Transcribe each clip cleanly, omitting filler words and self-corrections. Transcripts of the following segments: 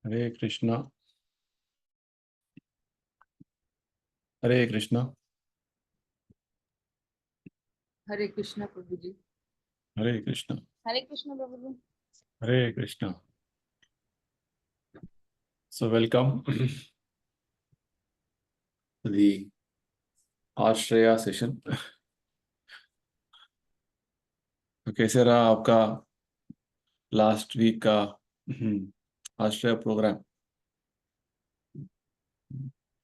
हरे कृष्णा। हरे कृष्णा। हरे कृष्णा प्रभु जी। हरे कृष्णा। हरे कृष्णा प्रभु जी। Hare Krishna. So welcome the Ashraya session. तो कैसे रहा आपका लास्ट वीक का आश्रय प्रोग्राम?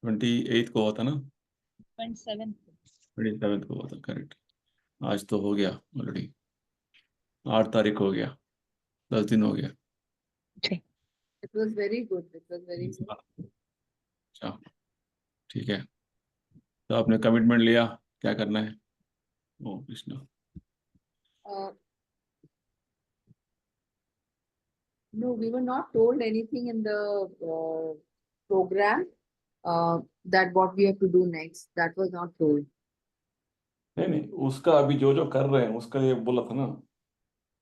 28 को होता ना? 27। 27 को होता, करेक्ट। आज तो हो गया ऑलरेडी, 8 तारीख हो गया, 10 दिन हो गया। It was very good. It was very good. अच्छा, ठीक है। तो आपने कमिटमेंट लिया, क्या करना है? ओ Krishna. Uh, no, we were not told anything in the program that what we have to do next. That was not told. नहीं नहीं, उसका अभी जो जो कर रहे हैं उसका ये बोला था ना,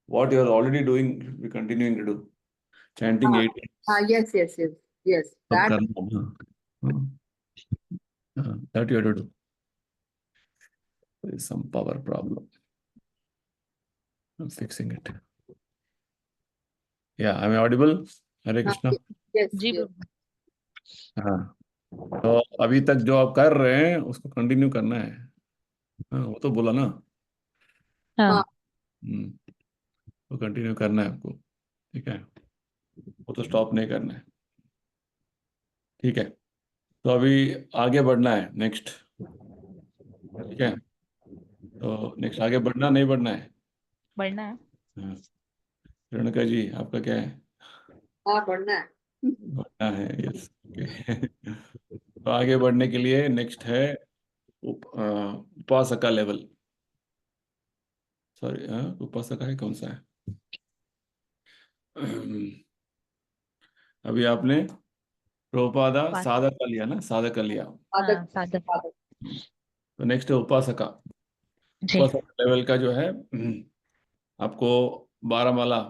what you are already doing we continuing to do, chanting Ah, 8 yes, yes, yes, yes. सब That करना। That you have to do. Some power problem, fixing it. या I am audible? Hare Krishna. yes, जी yes. प्रभु। हाँ, तो अभी तक जो आप कर रहे हैं उसको कंटिन्यू करना है। हाँ, वो तो बोला ना। हाँ, वो कंटिन्यू करना है आपको, ठीक है? वो तो स्टॉप नहीं करना है, ठीक है? तो अभी आगे बढ़ना है नेक्स्ट, ठीक है? तो नेक्स्ट आगे बढ़ना नहीं बढ़ना है? बढ़ना है। हाँ, रेणुका जी आपका क्या है? हाँ, बढ़ना है। बढ़ना है, यस, ओके। तो आगे बढ़ने के लिए नेक्स्ट है उपासका लेवल। सॉरी, उपासका है, कौन सा है? अभी आपने प्रभुपादा पास। साधक का लिया ना, साधक का लिया। साधक, हाँ, साधक। साधक। तो नेक्स्ट है उपासका। जी। उपासका लेवल का जो है, आपको 12 माला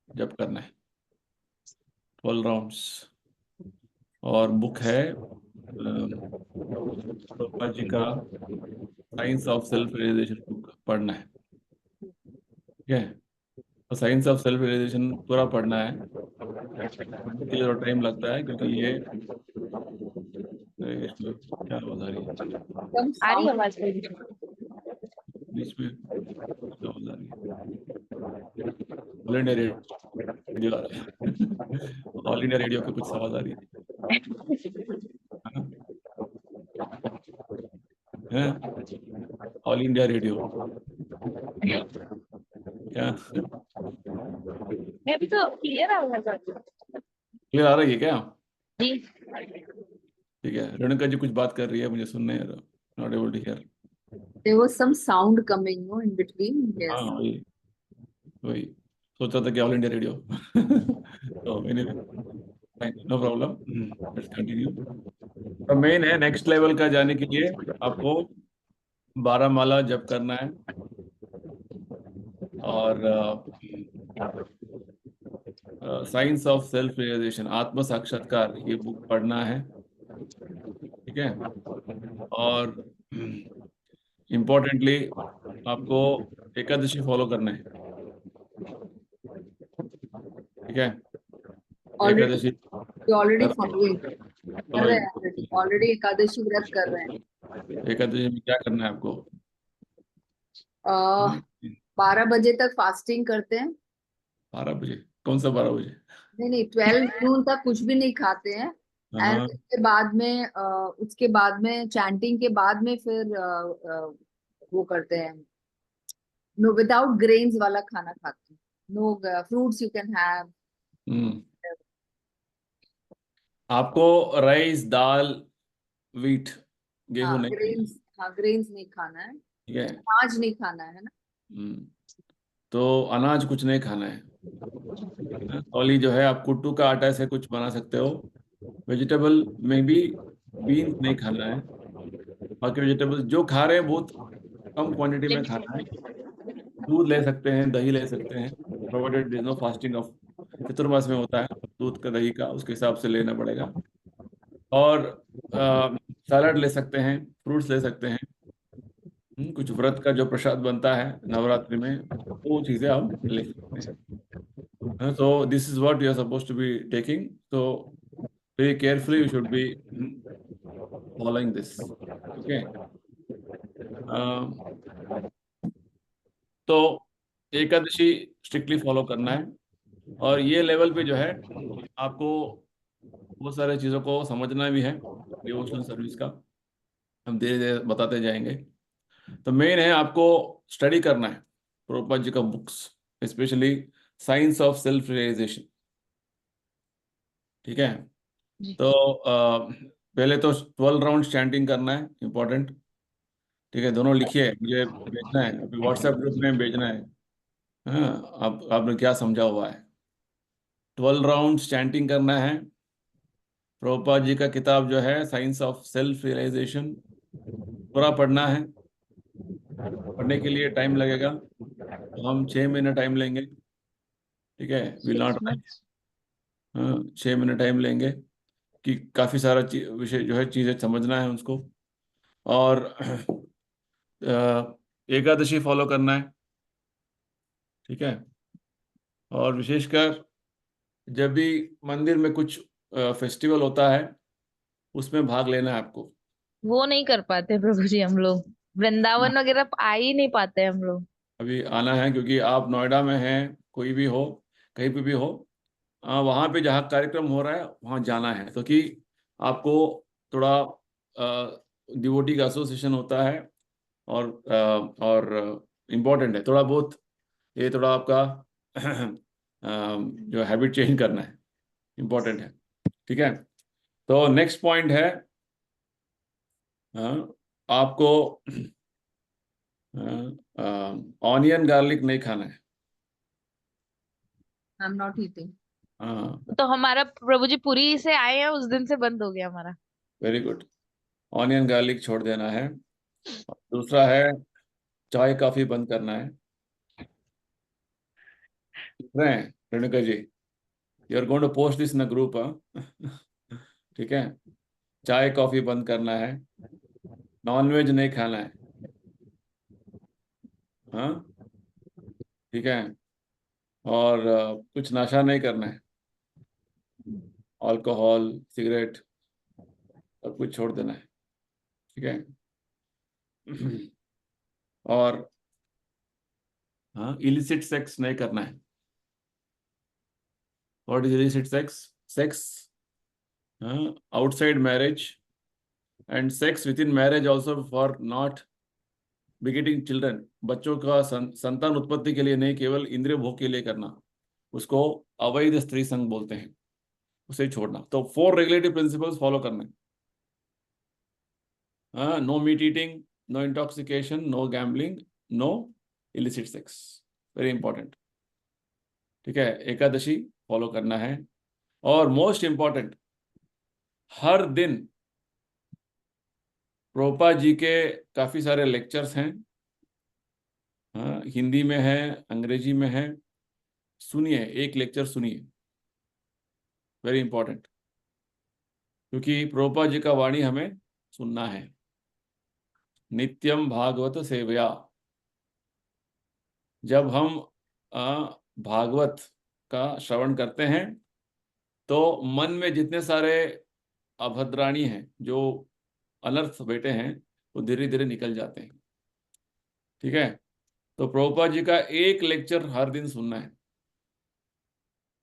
जप करना है, 12 राउंड्स। और बुक है प्रभुपाद जी का Science of Self Realization book पढ़ना है, ठीक है? तो साइंस ऑफ सेल्फ रियलाइजेशन पूरा पढ़ना है। पढ़ने के लिए थोड़ा टाइम लगता है क्योंकि ये इसमें क्या आवाज आ रही है एकदम आ रही है sound- आवाज मेरी? बीच में? क्या आवाज आ रही है? ऑल इंडिया रेडियो आ रहा है। ऑल इंडिया रेडियो की कुछ आवाज आ रही है, ऑल इंडिया रेडियो क्या? मैं अभी तो क्लियर आवाज आ रही है। क्लियर आ रही है क्या? जी। ठीक है, रेणुका जी कुछ बात कर रही है, मुझे सुनने not able to hear. There was some sound coming, no, in between. हाँ, Yes. वही वही सोच रहा था कि ऑल इंडिया रेडियो। तो anyway, no problem, let's continue. तो मेन है नेक्स्ट लेवल का जाने के लिए आपको 12 माला जप करना है। और साइंस ऑफ सेल्फ रियलाइजेशन, आत्म साक्षात्कार, ये बुक पढ़ना है, ठीक है? और इम्पोर्टेंटली आपको एकादशी फॉलो करना है, ठीक है? Already, एकादशी we already कर following. कर फॉलो। रहे हैं already एकादशी व्रत कर रहे हैं। एकादशी में क्या करना है आपको? 12 बजे तक फास्टिंग करते हैं। 12 बजे? कौन सा 12 बजे? नहीं नहीं, 12 नून तक कुछ भी नहीं खाते हैं। एंड हाँ, उसके बाद में चैंटिंग के बाद में फिर वो करते हैं। नो, विदाउट ग्रेन्स वाला खाना खाते हैं। No fruits you can have. Hmm. आपको राइस, दाल, वीट, गेहूं हाँ, नहीं खाना, ग्रेन्स, हाँ ग्रेन्स नहीं खाना है। ठीक है? अनाज नहीं खाना है ना। हम्म। तो अनाज कुछ नहीं खाना है। ओनली जो है आप कुट्टू का आटा से कुछ बना सकते हो। वेजिटेबल में भी बीन्स नहीं खाना है। बाकी वेजिटेबल्स जो खा रहे हैं बहुत कम क्वांटिटी में खाना है। दूध ले सकते हैं, दही ले सकते हैं, provided there is no fasting of, Chaturmas में होता है। दूध का दही का उसके हिसाब से लेना पड़ेगा। और सलाद ले सकते हैं, फ्रूट्स ले सकते हैं। कुछ व्रत का जो प्रसाद बनता है नवरात्रि में, वो चीज़ें आप ले सकते हैं। So this is what you are supposed to be taking. So very carefully you should be following this. Okay. तो एकादशी स्ट्रिक्टली फॉलो करना है। और ये लेवल पे जो है आपको बहुत सारे चीज़ों को समझना भी है डिवोशनल सर्विस का, हम धीरे धीरे बताते जाएंगे। तो मेन है आपको स्टडी करना है प्रभुपाद जी का books, specially Science of Self Realization. ठीक है। जी। तो पहले तो 12 राउंड चैंटिंग करना है, इम्पोर्टेंट। ठीक है, दोनों लिखिए, मुझे भेजना है अभी व्हाट्सएप ग्रुप में भेजना है। हाँ, आपने क्या समझा हुआ है। 12 राउंड चैंटिंग करना है। प्रभुपाद जी का किताब जो है साइंस ऑफ सेल्फ रियलाइजेशन पूरा पढ़ना है। पढ़ने के लिए टाइम लगेगा, तो हम 6 महीने टाइम लेंगे। ठीक है, विल 6 नॉट। months। हाँ, 6 महीने टाइम लेंगे कि काफ़ी सारा विषय जो है चीज़ें समझना है उसको। और एकादशी फॉलो करना है। ठीक है। और विशेषकर जब भी मंदिर में कुछ फेस्टिवल होता है उसमें भाग लेना है आपको। वो नहीं कर पाते प्रभु जी हम लोग, वृंदावन वगैरह आ ही नहीं पाते हम लोग। अभी आना है क्योंकि आप नोएडा में हैं, कोई भी हो, कहीं पे भी हो, वहाँ पे जहाँ कार्यक्रम हो रहा है वहाँ जाना है। तो कि आपको थोड़ा डिवोटी का एसोसिएशन होता है, और इम्पोर्टेंट है थोड़ा बहुत, ये थोड़ा आपका जो हैबिट चेंज करना है, इम्पोर्टेंट है। ठीक है। तो नेक्स्ट पॉइंट है, आपको ऑनियन गार्लिक नहीं खाना है। I am not eating. हाँ, तो हमारा प्रभु जी पुरी से आए हैं उस दिन से बंद हो गया हमारा। Very good. ऑनियन गार्लिक छोड़ देना है। दूसरा है चाय कॉफी बंद करना है। सुन रहे हैं Renuka ji, you are going to post this in a group. ठीक है, चाय कॉफी बंद करना है। नॉनवेज नहीं खाना है। हाँ, ठीक है। और कुछ नशा नहीं करना है, अल्कोहल सिगरेट सब कुछ छोड़ देना है। ठीक है। और हाँ, इलिसिट सेक्स नहीं करना है। What is illicit sex? Sex outside marriage and sex with in marriage also for not begetting children. बच्चों का संतान उत्पत्ति के लिए नहीं, केवल इंद्रिय भोग के लिए करना, उसको अवैध स्त्री संग बोलते हैं, उसे छोड़ना। तो 4 रेगुलेटरी प्रिंसिपल्स फॉलो करना है। No meat eating, no intoxication, no gambling, no illicit sex, very important. ठीक है, एकादशी फॉलो करना है। और मोस्ट इंपॉर्टेंट, हर दिन प्रभुपाद जी के काफी सारे लेक्चर्स हैं। हाँ, हिंदी में है, अंग्रेजी में है, सुनिए, एक लेक्चर सुनिए, वेरी इंपॉर्टेंट। क्योंकि प्रभुपाद जी का वाणी हमें सुनना है। नित्यम भागवत सेवया। जब हम भागवत का श्रवण करते हैं तो मन में जितने सारे अभद्राणी हैं, जो अनर्थ बैठे हैं, वो धीरे धीरे निकल जाते हैं। ठीक है। तो प्रभुपाद जी का एक लेक्चर हर दिन सुनना है।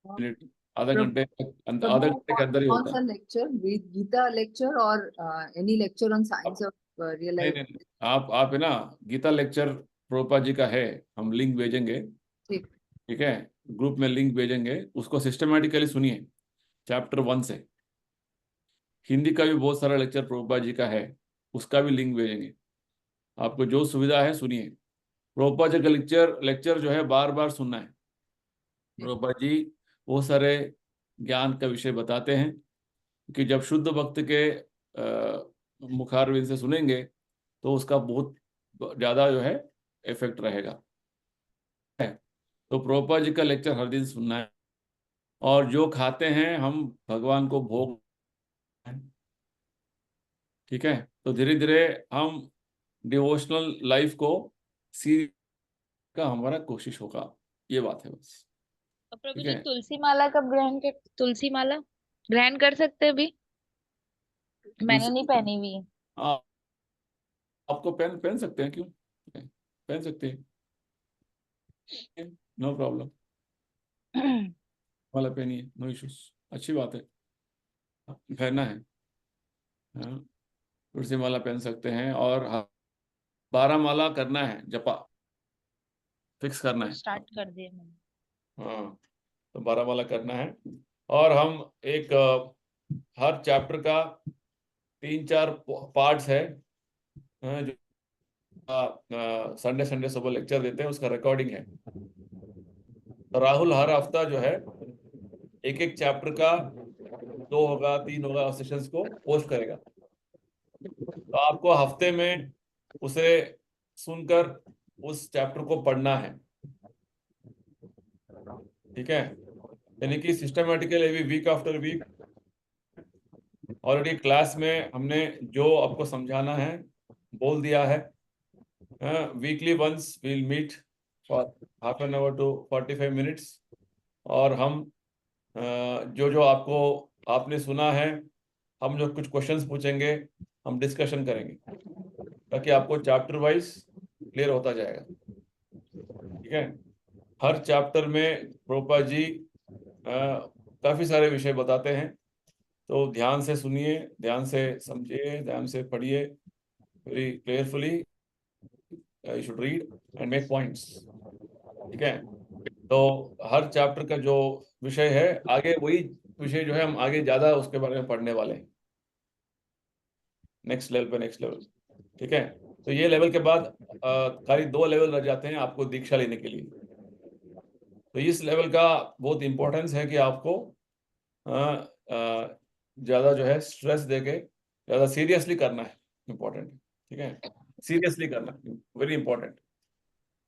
मिनट, आधा घंटे आधा प्रभु घंटे के अंदर ही कौन होता है। सा लेक्चर, गीता लेक्चर और एनी लेक्चर ऑन आप, साइंस ऑफ नहीं रियलाइज? नहीं नहीं, आप है ना, गीता लेक्चर प्रभुपाद जी का है, हम लिंक भेजेंगे। ठीक। ठीक है, ग्रुप में लिंक भेजेंगे, उसको सिस्टमेटिकली सुनिए चैप्टर 1 से। हिंदी का भी बहुत सारा लेक्चर प्रभुपाद जी का है, उसका भी लिंक भेजेंगे। आपको जो सुविधा है सुनिए। प्रभुपाद जी का लेक्चर लेक्चर जो है बार बार सुनना है। प्रभुपाद जी बहुत सारे ज्ञान का विषय बताते हैं कि जब शुद्ध भक्त के मुखारविंद से सुनेंगे तो उसका बहुत ज़्यादा जो है इफेक्ट रहेगा। तो प्रभुपाद जी का लेक्चर हर दिन सुनना है। और जो खाते हैं हम भगवान को भोग, ठीक है। तो धीरे धीरे हम डिवोशनल लाइफ को सी का हमारा कोशिश होगा, ये बात है बस। और प्रभु ठीक जी, है। तुलसी माला कब ग्रहण कर, तुलसी माला ग्रहण कर सकते हैं अभी? मैंने नहीं तुलसी, पहनी हुई है। आप आपको पहन पहन सकते हैं, क्यों पहन सकते हैं, नो प्रॉब्लम। वाला पहनिए, नो इश्यूज, अच्छी बात है, पहनना है। हाँ, तुलसी माला पहन सकते हैं, और 12 माला करना है, जपा फिक्स करना वो है स्टार्ट आपको। कर दिया मैंने। हाँ, तो 12 माला करना है। और हम एक हर चैप्टर का 3-4 पार्ट्स है, जो संडे संडे सुबह लेक्चर देते हैं, उसका रिकॉर्डिंग है। तो राहुल हर हफ्ता जो है एक एक चैप्टर का 2 होगा 3 होगा सेशंस को पोस्ट करेगा। तो आपको हफ्ते में उसे सुनकर उस चैप्टर को पढ़ना है, ठीक है। यानी कि सिस्टमेटिकली अभी week after week already class में हमने जो आपको समझाना है बोल दिया है। Weekly once will meet for half an hour to 45 minutes, और हम जो जो आपको आपने सुना है, हम जो कुछ क्वेश्चंस पूछेंगे, हम डिस्कशन करेंगे, ताकि आपको चैप्टर वाइज क्लियर होता जाएगा, ठीक है। हर चैप्टर में प्रोपा जी काफी सारे विषय बताते हैं, तो ध्यान से सुनिए, ध्यान से समझिए, ध्यान से पढ़िए, very carefully you should read and make points, ठीक है। तो हर चैप्टर का जो विषय है, आगे वही विषय जो है हम आगे ज्यादा उसके बारे में पढ़ने वाले हैं, नेक्स्ट लेवल पे नेक्स्ट लेवल, ठीक है। तो ये लेवल के बाद खाली 2 लेवल रह जाते हैं आपको दीक्षा लेने के लिए। तो इस लेवल का बहुत इंपॉर्टेंस है कि आपको ज्यादा जो है स्ट्रेस देके ज्यादा सीरियसली करना है, इंपॉर्टेंट, ठीक है। सीरियसली करना, वेरी इंपॉर्टेंट।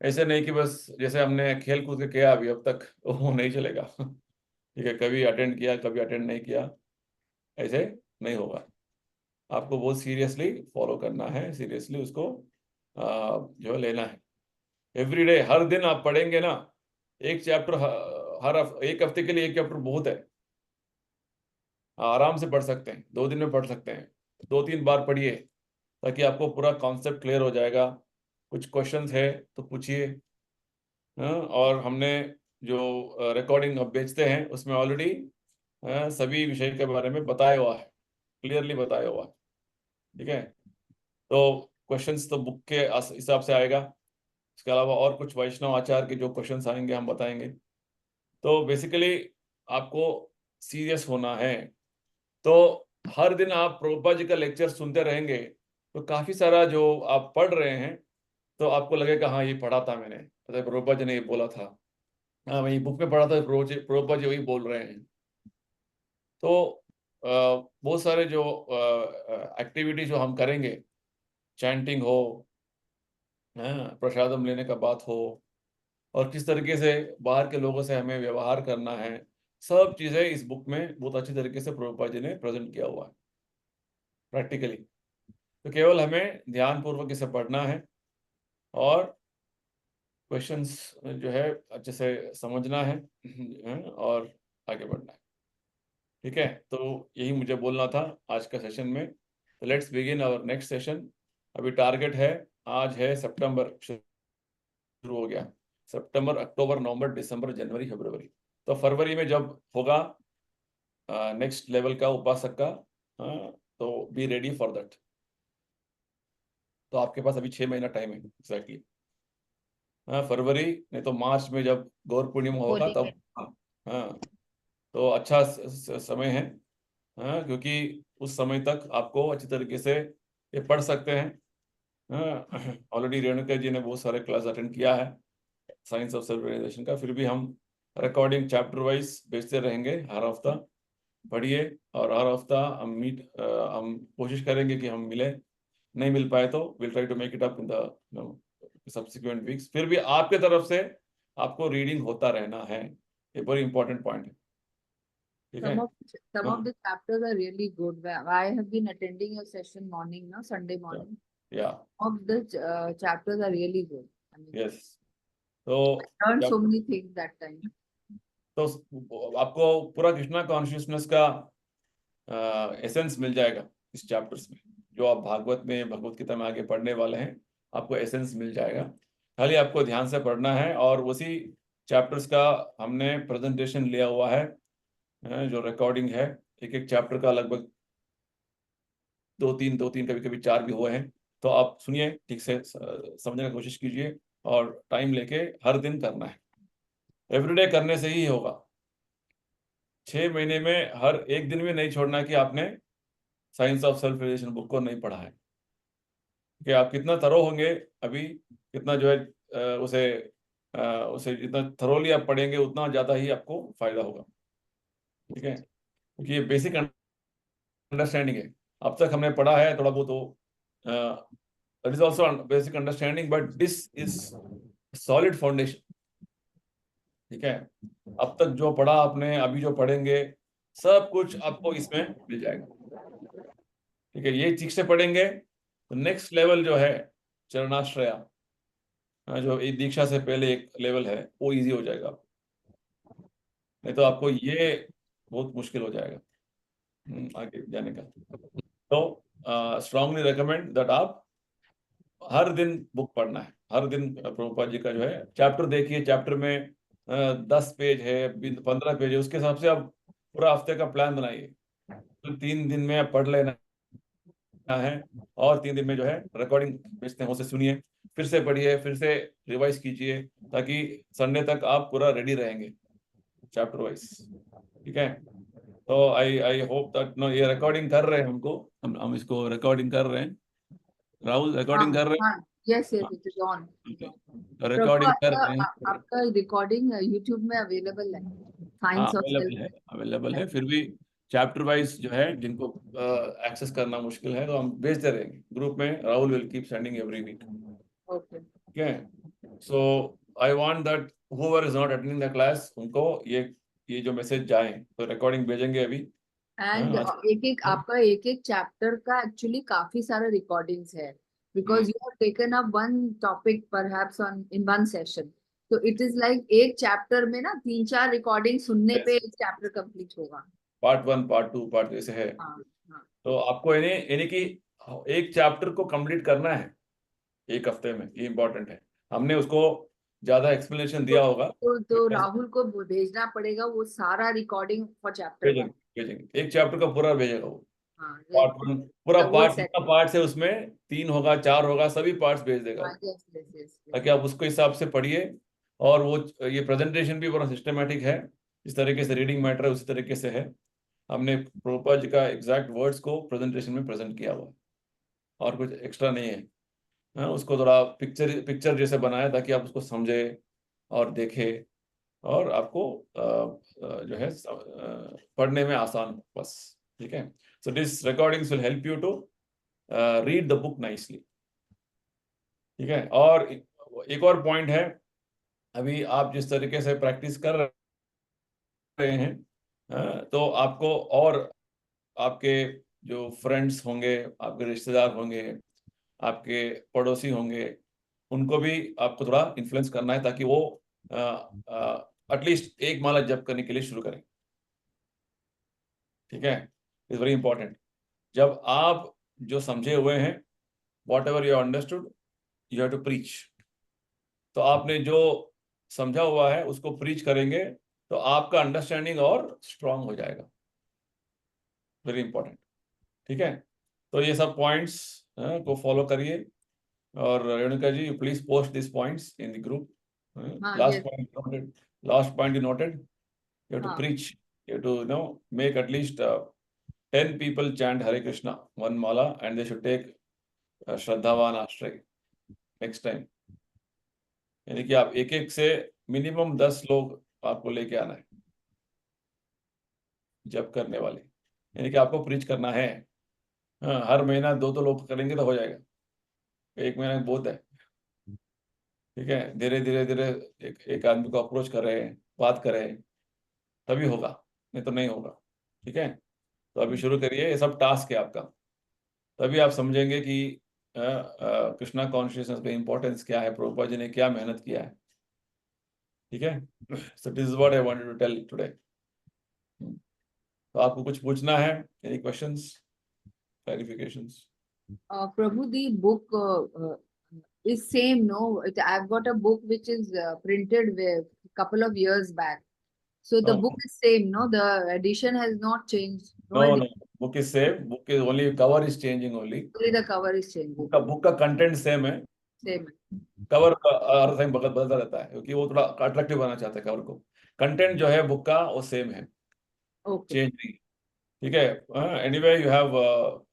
ऐसे नहीं कि बस जैसे हमने खेल कूद के किया अभी अब तक, वो नहीं चलेगा। ठीक है, कभी अटेंड किया कभी अटेंड नहीं किया, ऐसे नहीं होगा। आपको बहुत सीरियसली फॉलो करना है, सीरियसली उसको जो है लेना है। एवरीडे, हर दिन आप पढ़ेंगे ना एक चैप्टर, एक हफ्ते के लिए एक चैप्टर बहुत है, आराम से पढ़ सकते हैं, 2 दिन में पढ़ सकते हैं, 2-3 बार पढ़िए, ताकि आपको पूरा कॉन्सेप्ट क्लियर हो जाएगा। कुछ क्वेश्चंस है तो पूछिए। हाँ, और हमने जो रिकॉर्डिंग अब बेचते हैं उसमें ऑलरेडी सभी विषय के बारे में बताया हुआ है, क्लियरली बताया हुआ है, ठीक है। तो क्वेश्चंस तो बुक के हिसाब से आएगा, इसके अलावा और कुछ वैष्णव आचार्य के जो क्वेश्चंस आएंगे हम बताएंगे। तो बेसिकली आपको सीरियस होना है। तो हर दिन आप प्रभुपाद जी का लेक्चर सुनते रहेंगे, तो काफी सारा जो आप पढ़ रहे हैं, तो आपको लगेगा हाँ ये पढ़ा था मैंने, तो प्रभुपाद जी ने ये बोला था, हाँ मैं ये बुक में पढ़ा था, प्रभुपाद जी वही बोल रहे हैं। तो बहुत सारे जो एक्टिविटी जो हम करेंगे, चैंटिंग हो, प्रसादम लेने का बात हो, और किस तरीके से बाहर के लोगों से हमें व्यवहार करना है, सब चीजें इस बुक में बहुत अच्छी तरीके से प्रभुपाद जी ने प्रेजेंट किया हुआ है प्रैक्टिकली। तो केवल हमें ध्यान पूर्वक इसे पढ़ना है, और क्वेश्चंस जो है अच्छे से समझना है, और आगे बढ़ना है, ठीक है। तो यही मुझे बोलना था आज का सेशन में। तो let's begin our next session. अभी टारगेट है, आज है सितंबर शुरू हो गया, सितंबर अक्टूबर नवंबर दिसंबर जनवरी फरवरी। तो फरवरी में जब होगा नेक्स्ट लेवल का उपासक का, तो बी रेडी फॉर दैट। तो आपके पास अभी 6 महीना टाइम है एग्जैक्टली। हाँ, फरवरी नहीं तो मार्च में जब गौर पूर्णिमा होगा होली के। तब। हाँ। हाँ, तो अच्छा समय है। हाँ, क्योंकि उस समय तक आपको अच्छी तरीके से ये पढ़ सकते हैं। हाँ, ऑलरेडी रेणुका जी ने बहुत सारे क्लास अटेंड किया है साइंस ऑफ सेल्फ रियलाइजेशन का, फिर भी हम रिकॉर्डिंग चैप्टर वाइज भेजते रहेंगे हर हफ्ता। पढ़िए, और हर हफ्ता हम कोशिश करेंगे कि हम मिले, नहीं मिल पाए तो will try to make it up in the subsequent weeks. फिर भी आपके तरफ से आपको रीडिंग होता रहना है, ये बड़ी इंपॉर्टेंट पॉइंट है, ठीक है? Some of the chapters are really good. I have been attending your session morning, no, Sunday morning. या Of the chapters are really good. I mean, yes. तो learned so जब many things that time. तो आपको पूरा Krishna consciousness का essence मिल जाएगा इस chapters में। जो आप भागवत में, भगवत गीता में आगे पढ़ने वाले हैं, आपको एसेंस मिल जाएगा। खाली आपको ध्यान से पढ़ना है। और उसी चैप्टर्स का हमने प्रेजेंटेशन लिया हुआ है, जो रिकॉर्डिंग है। एक एक चैप्टर का लगभग 2-3 कभी कभी 4 भी हुए हैं। तो आप सुनिए, ठीक से समझने की कोशिश कीजिए और टाइम लेके हर दिन करना है। एवरीडे करने से ही होगा। 6 महीने में हर एक दिन में नहीं छोड़ना है कि आपने Science of Self Realization book को नहीं पढ़ा है। कि आप कितना थरो होंगे अभी, कितना जो है उसे जितना थरोली आप पढ़ेंगे, उतना ज्यादा ही आपको फायदा होगा। ठीक है? क्योंकि ये बेसिक अंडरस्टैंडिंग है। अब तक हमने पढ़ा है थोड़ा बहुत, तो it is also basic understanding, but this is solid foundation. ठीक है? अब तक जो पढ़ा आपने, अभी जो पढ़ेंगे, सब कुछ आपको इसमें मिल जाएगा। ठीक है? ये ठीक से पढ़ेंगे तो नेक्स्ट लेवल जो है चरणाश्रया, जो एक दीक्षा से पहले एक लेवल है, वो इजी हो जाएगा। नहीं तो आपको ये बहुत मुश्किल हो जाएगा आगे जाने का। तो स्ट्रांगली रेकमेंड दैट आप हर दिन बुक पढ़ना है। हर दिन प्रभुपाद जी का जो है चैप्टर देखिए। चैप्टर में 10 पेज है, 15 पेज है, उसके हिसाब से आप पूरा हफ्ते का प्लान बनाइए। तो 3 दिन में आप पढ़ लेना है, और 3 दिन में जो है रिकॉर्डिंग भेजते हैं, उसे सुनिए, फिर से पढ़िए, फिर से रिवाइज कीजिए, ताकि संडे तक आप पूरा रेडी रहेंगे चैप्टर वाइज। ठीक है? तो आई होप दैट नो, ये रिकॉर्डिंग कर रहे हैं हमको, हम इसको रिकॉर्डिंग कर रहे हैं। राहुल रिकॉर्डिंग कर रहे हाँ, yes, हैं? yes, it is on. तो प्रभु, रिकॉर्डिंग कर आपका रहे हैं। आपका रिकॉर्डिंग यूट्यूब में अवेलेबल है, हाँ, साइंस ऑफ अवेलेबल है, सेल्फ। अवेलेबल है। फिर भी चैप्टर वाइज जो है, जिनको एक्सेस करना मुश्किल है, तो हम भेजते रहेंगे ग्रुप में। Rahul will keep sending every week. Okay. ठीक है? So I want that whoever is not attending the class, उनको ये जो मैसेज जाए, तो रिकॉर्डिंग भेजेंगे अभी। एंड आज आपका एक एक चैप्टर का एक्चुअली काफी सारे रिकॉर्डिंग्स है, because you have taken up one topic perhaps on in one session. तो इट इज लाइक एक चैप्टर में ना 3-4 रिकॉर्डिंग सुनने पे एक चैप्टर कंप्लीट होगा। पार्ट 1, पार्ट 2, पार्ट ऐसे है। हाँ, हाँ। तो आपको यानी कि एक चैप्टर को कंप्लीट करना है एक हफ्ते में, ये इंपॉर्टेंट है। हमने उसको ज्यादा एक्सप्लेनेशन तो दिया होगा। तो राहुल को भेजना पड़ेगा वो सारा रिकॉर्डिंग फॉर चैप्टर भेजेंगे, 1। भेजेंगे एक चैप्टर का पूरा भेजेगा वो। हाँ, पार्ट 1 पूरा, the whole पार्ट set। जितना पार्ट है उसमें 3 होगा, 4 होगा, सभी पार्ट्स भेज देगा हाँ, वो, yes, yes, yes, yes। ताकि आप उसके हिसाब से पढ़िए। और वो ये प्रेजेंटेशन भी बड़ा सिस्टमेटिक है। इस तरीके से रीडिंग मैटर उसी तरीके से है। हमने प्रभुपाद जी का एग्जैक्ट वर्ड्स को प्रेजेंटेशन में प्रेजेंट किया हुआ है, और कुछ एक्स्ट्रा नहीं है। हाँ, उसको थोड़ा पिक्चर पिक्चर जैसे बनाया, ताकि आप उसको समझे और देखें, और आपको जो है पढ़ने में आसान हो बस। ठीक है? So this recordings will help you to read the book nicely. ठीक है? और एक और पॉइंट है, अभी आप जिस तरीके से प्रैक्टिस कर रहे हैं, तो आपको और आपके जो फ्रेंड्स होंगे, आपके रिश्तेदार होंगे, आपके पड़ोसी होंगे, उनको भी आपको थोड़ा इन्फ्लुएंस करना है, ताकि वो एटलीस्ट एक माला जप करने के लिए शुरू करें। ठीक है? Is very important. जब आप जो समझे हुए हैं, whatever you understood, you have to preach. तो आपने जो समझा हुआ है उसको प्रीच करेंगे, तो आपका अंडरस्टैंडिंग और स्ट्रांग हो जाएगा। Very important. ठीक है? तो ये सब पॉइंट्स को फॉलो करिए। और Renuka ji, please post this points in the group. हाँ, last yes। Point noted, last point you noted. You have to हाँ, preach. You have to, make at least 10 people chant Hare Krishna, one mala, and they should take Shraddhavan Ashray next time. यानी कि आप एक एक से minimum 10 लोग आपको लेके आना है जप करने वाले। यानी कि आपको प्रीच करना है। हाँ, हर महीना 2 लोग करेंगे तो हो जाएगा। एक महीना बहुत है। ठीक है? धीरे धीरे धीरे एक आदमी को अप्रोच करें, बात करें, तभी होगा, नहीं तो नहीं होगा। ठीक है, तो अभी शुरू करिए, ये सब टास्क है आपका, तभी आप समझेंगे कि कृष्णा कॉन्शियसनेस का इंपॉर्टेंस क्या है, प्रभुपाद जी ने क्या मेहनत किया है। ठीक है, so this is what I wanted to tell today. तो आपको कुछ पूछना है, any questions, clarifications? Prabhu, the book is same, no? I've got a book which is printed with couple of years back. So the book is same, no? The edition has not changed. No, no no, book is same, book is only cover is changing only. only the cover is changing. Book का content same है, Same. Cover का हर time बदलता रहता है, क्योंकि वो थोड़ा अट्रैक्टिव बनाना चाहता है कवर को। कंटेंट जो है बुक का वो सेम है, Okay. चेंज नहीं। ठीक है, anyway you have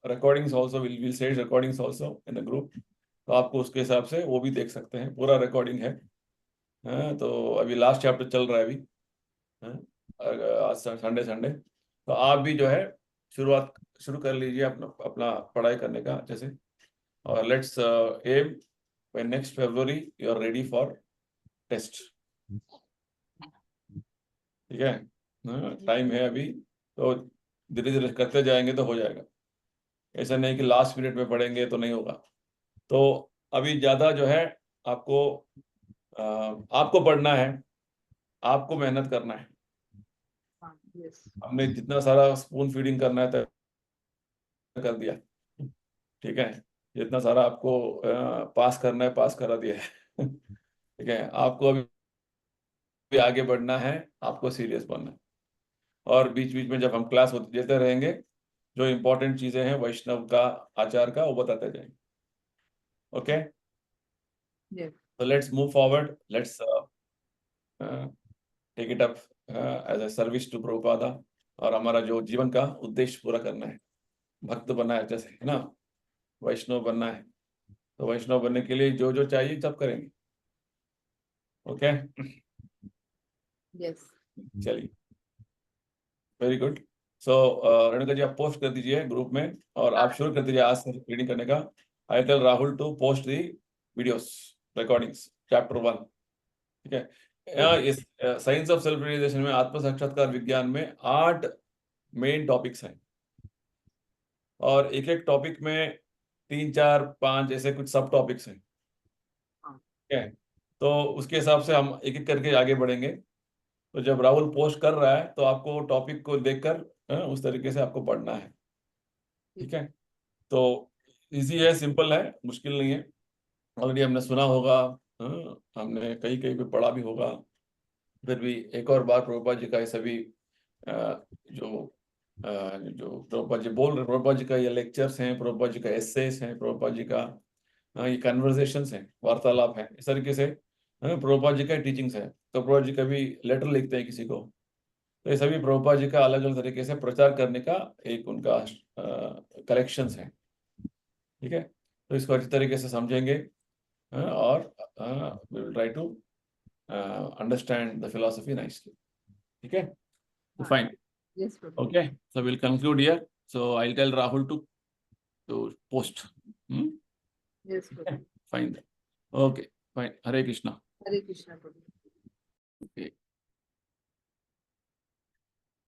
recordings also, will share recordings also in the group, तो आपको उसके हिसाब से वो भी देख सकते हैं, पूरा रिकॉर्डिंग है। तो अभी लास्ट चैप्टर चल रहा है अभी, आज संडे संडे, तो आप भी जो है शुरू कर लीजिए अपना अपना पढ़ाई करने का अच्छे से, और let's aim by next February you are ready for test. ठीक है, टाइम है अभी, तो धीरे धीरे करते जाएंगे तो हो जाएगा। ऐसा नहीं कि लास्ट मिनट में पढ़ेंगे तो नहीं होगा। तो अभी ज्यादा जो है आपको आपको पढ़ना है, आपको मेहनत करना है। Yes. हमने जितना सारा स्पून फीडिंग करना है तो कर दिया। ठीक है, जितना सारा आपको पास करना है पास करा दिया है। ठीक है, आपको अभी आगे बढ़ना है, आपको सीरियस बनना है, और बीच बीच में जब हम क्लास देते रहेंगे, जो इम्पोर्टेंट चीजें हैं वैष्णव का आचार का, वो बताते जाएंगे। Okay, Yes. तो let's move forward, let's take it up as a service to Prabhupada, और हमारा जो जीवन का उद्देश्य पूरा करना है, भक्त बनना है, जैसे है ना, वैष्णव बनना है, तो वैष्णव बनने के लिए जो जो चाहिए सब करेंगे। Okay, Yes. चलिए, वेरी गुड। सो रेणुका जी आप पोस्ट कर दीजिए ग्रुप में, और आप शुरू कर दीजिए आज से रीडिंग करने का। I tell Rahul to post the videos recordings chapter 1। ठीक है, इस साइंस ऑफ सेल्फ रियलाइजेशन में, आत्म साक्षात्कार विज्ञान में 8 मेन टॉपिक्स हैं, और एक एक टॉपिक में 3 4 5 ऐसे कुछ सब टॉपिक्स हैं। ठीक है, तो उसके हिसाब से हम एक एक करके आगे बढ़ेंगे। तो जब राहुल पोस्ट कर रहा है तो आपको टॉपिक को देखकर उस तरीके से आपको पढ़ना है। ठीक है, तो इजी है, सिंपल है, मुश्किल नहीं है। ऑलरेडी हमने सुना होगा, हमने कहीं कहीं पे पढ़ा भी होगा, फिर भी एक और बार प्रभुपाद जी का ये सभी जो प्रभुपाद जी बोल रहे, प्रभुपाद जी का ये लेक्चर्स हैं, प्रभुपाद जी का एसेस हैं, प्रभुपाद जी का ये कन्वर्सेशंस हैं, वार्तालाप है, इस तरीके से प्रभुपाद जी का टीचिंग्स है। तो प्रभुपाद जी कभी लेटर लिखते हैं किसी को, तो ये सभी प्रभुपाद जी का अलग अलग तरीके से प्रचार करने का एक उनका कलेक्शंस है। ठीक है, तो इसको अच्छी तरीके से समझेंगे, और we will try to understand the philosophy nicely. ठीक है, so fine. Yes, Prabhu. Okay, so we'll conclude here. So I'll tell Rahul to post. Yes, Prabhu. Fine. Okay, fine. Hare Krishna. Hare Krishna, Prabhu. Okay.